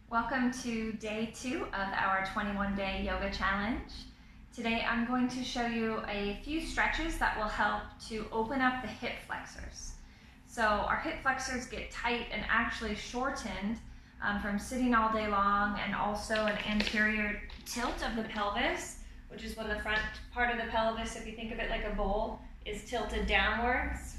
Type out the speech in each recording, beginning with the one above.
Welcome to day 2 of our 21-day yoga challenge. Today I'm going to show you a few stretches that will help to open up the hip flexors. So our hip flexors get tight and actually shortened from sitting all day long, and also an anterior tilt of the pelvis, which is when the front part of the pelvis, if you think of it like a bowl, is tilted downwards.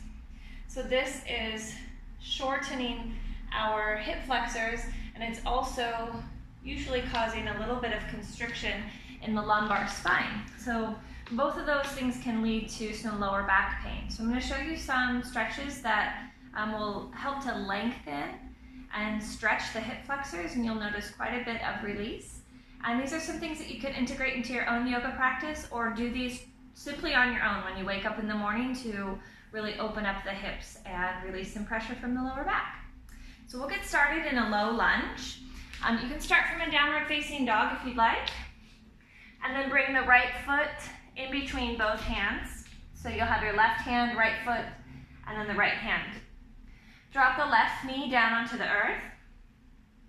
So this is shortening our hip flexors, and it's also usually causing a little bit of constriction in the lumbar spine. So both of those things can lead to some lower back pain. So I'm going to show you some stretches that will help to lengthen and stretch the hip flexors, and you'll notice quite a bit of release. And these are some things that you can integrate into your own yoga practice, or do these simply on your own when you wake up in the morning to really open up the hips and release some pressure from the lower back. So we'll get started in a low lunge. You can start from a downward facing dog if you'd like, and then bring the right foot in between both hands. So you'll have your left hand, right foot, and then the right hand. Drop the left knee down onto the earth,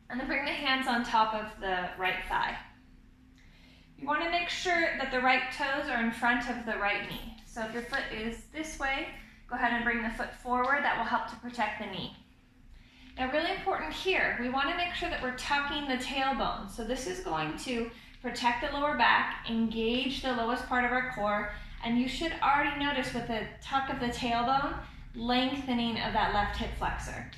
and then bring the hands on top of the right thigh. You want to make sure that the right toes are in front of the right knee. So if your foot is this way, go ahead and bring the foot forward. That will help to protect the knee. Now, really important here, we want to make sure that we're tucking the tailbone. So this is going to protect the lower back, engage the lowest part of our core, and you should already notice with the tuck of the tailbone, lengthening of that left hip flexor.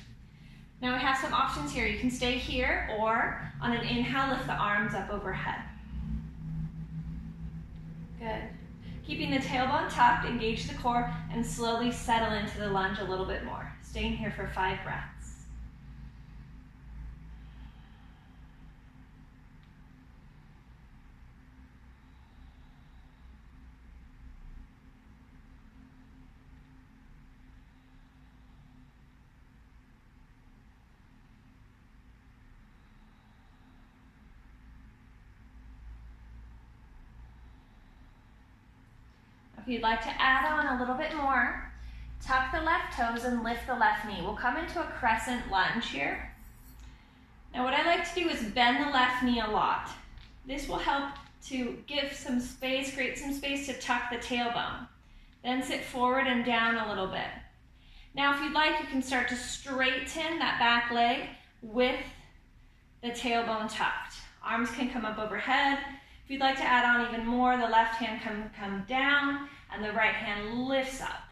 Now we have some options here. You can stay here, or on an inhale, lift the arms up overhead. Good. Keeping the tailbone tucked, engage the core, and slowly settle into the lunge a little bit more. Staying here for 5 breaths. If you'd like to add on a little bit more, tuck the left toes and lift the left knee. We'll come into a crescent lunge here. Now what I like to do is bend the left knee a lot. This will help to give some space, create some space to tuck the tailbone. Then sit forward and down a little bit. Now if you'd like, you can start to straighten that back leg with the tailbone tucked. Arms can come up overhead. If you'd like to add on even more, the left hand can come down and the right hand lifts up.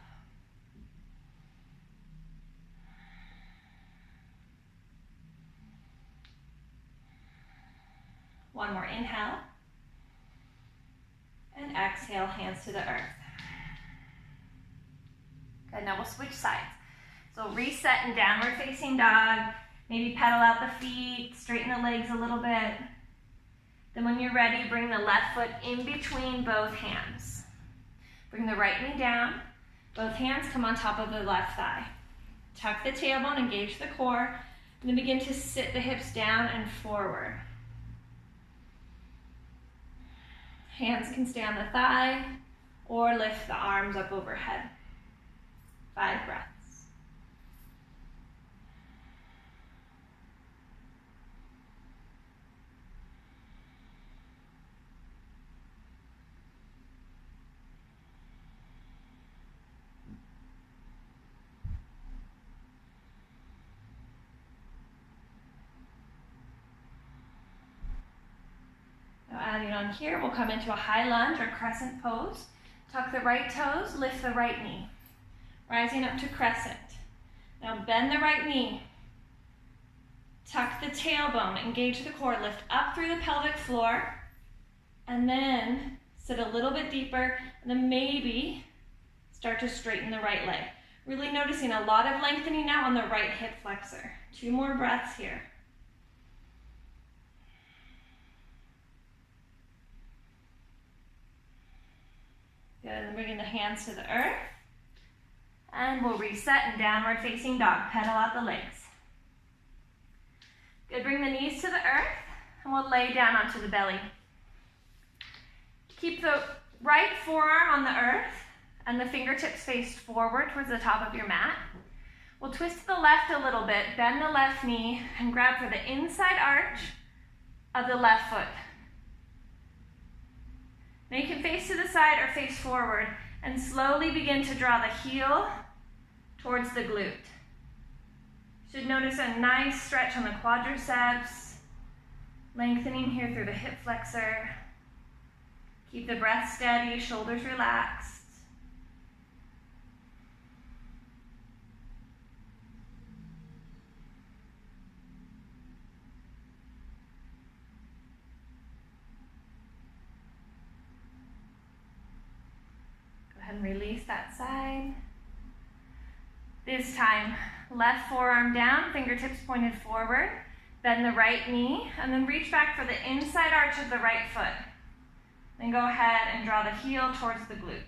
One more inhale. And exhale, hands to the earth. Good, now we'll switch sides. So reset in downward facing dog. Maybe pedal out the feet, straighten the legs a little bit. Then when you're ready, bring the left foot in between both hands. Bring the right knee down. Both hands come on top of the left thigh. Tuck the tailbone, engage the core, and then begin to sit the hips down and forward. Hands can stay on the thigh or lift the arms up overhead. 5 breaths. Adding on here, we'll come into a high lunge or crescent pose. Tuck the right toes, lift the right knee. Rising up to crescent. Now bend the right knee. Tuck the tailbone, engage the core, lift up through the pelvic floor, and then sit a little bit deeper, and then maybe start to straighten the right leg. Really noticing a lot of lengthening now on the right hip flexor. 2 more breaths here. Good, and bringing the hands to the earth. And we'll reset in downward facing dog. Pedal out the legs. Good, bring the knees to the earth, and we'll lay down onto the belly. Keep the right forearm on the earth and the fingertips faced forward towards the top of your mat. We'll twist to the left a little bit, bend the left knee, and grab for the inside arch of the left foot. Now you can face to the side or face forward and slowly begin to draw the heel towards the glute. Should notice a nice stretch on the quadriceps, lengthening here through the hip flexor. Keep the breath steady, shoulders relaxed. Go ahead and release that side. This time, left forearm down, fingertips pointed forward. Bend the right knee, and then reach back for the inside arch of the right foot. Then go ahead and draw the heel towards the glute.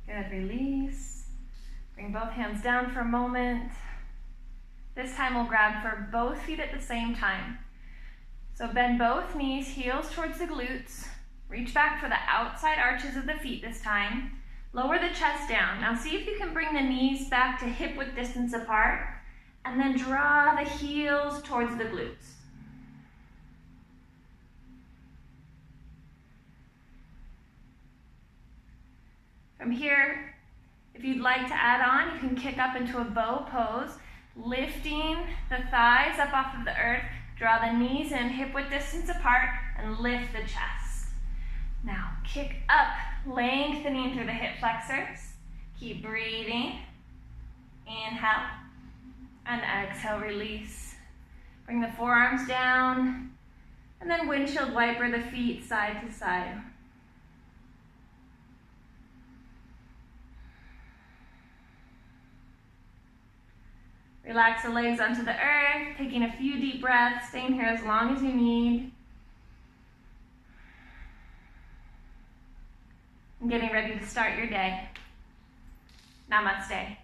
Good, release. Bring both hands down for a moment. This time we'll grab for both feet at the same time. So bend both knees, heels towards the glutes. Reach back for the outside arches of the feet this time. Lower the chest down. Now see if you can bring the knees back to hip width distance apart, and then draw the heels towards the glutes. From here, if you'd like to add on, you can kick up into a bow pose, lifting the thighs up off of the earth, draw the knees in hip width distance apart, and lift the chest. Now kick up, lengthening through the hip flexors. Keep breathing. Inhale, and exhale, release. Bring the forearms down, and then windshield wiper the feet side to side. Relax the legs onto the earth, taking a few deep breaths, staying here as long as you need. And getting ready to start your day. Namaste.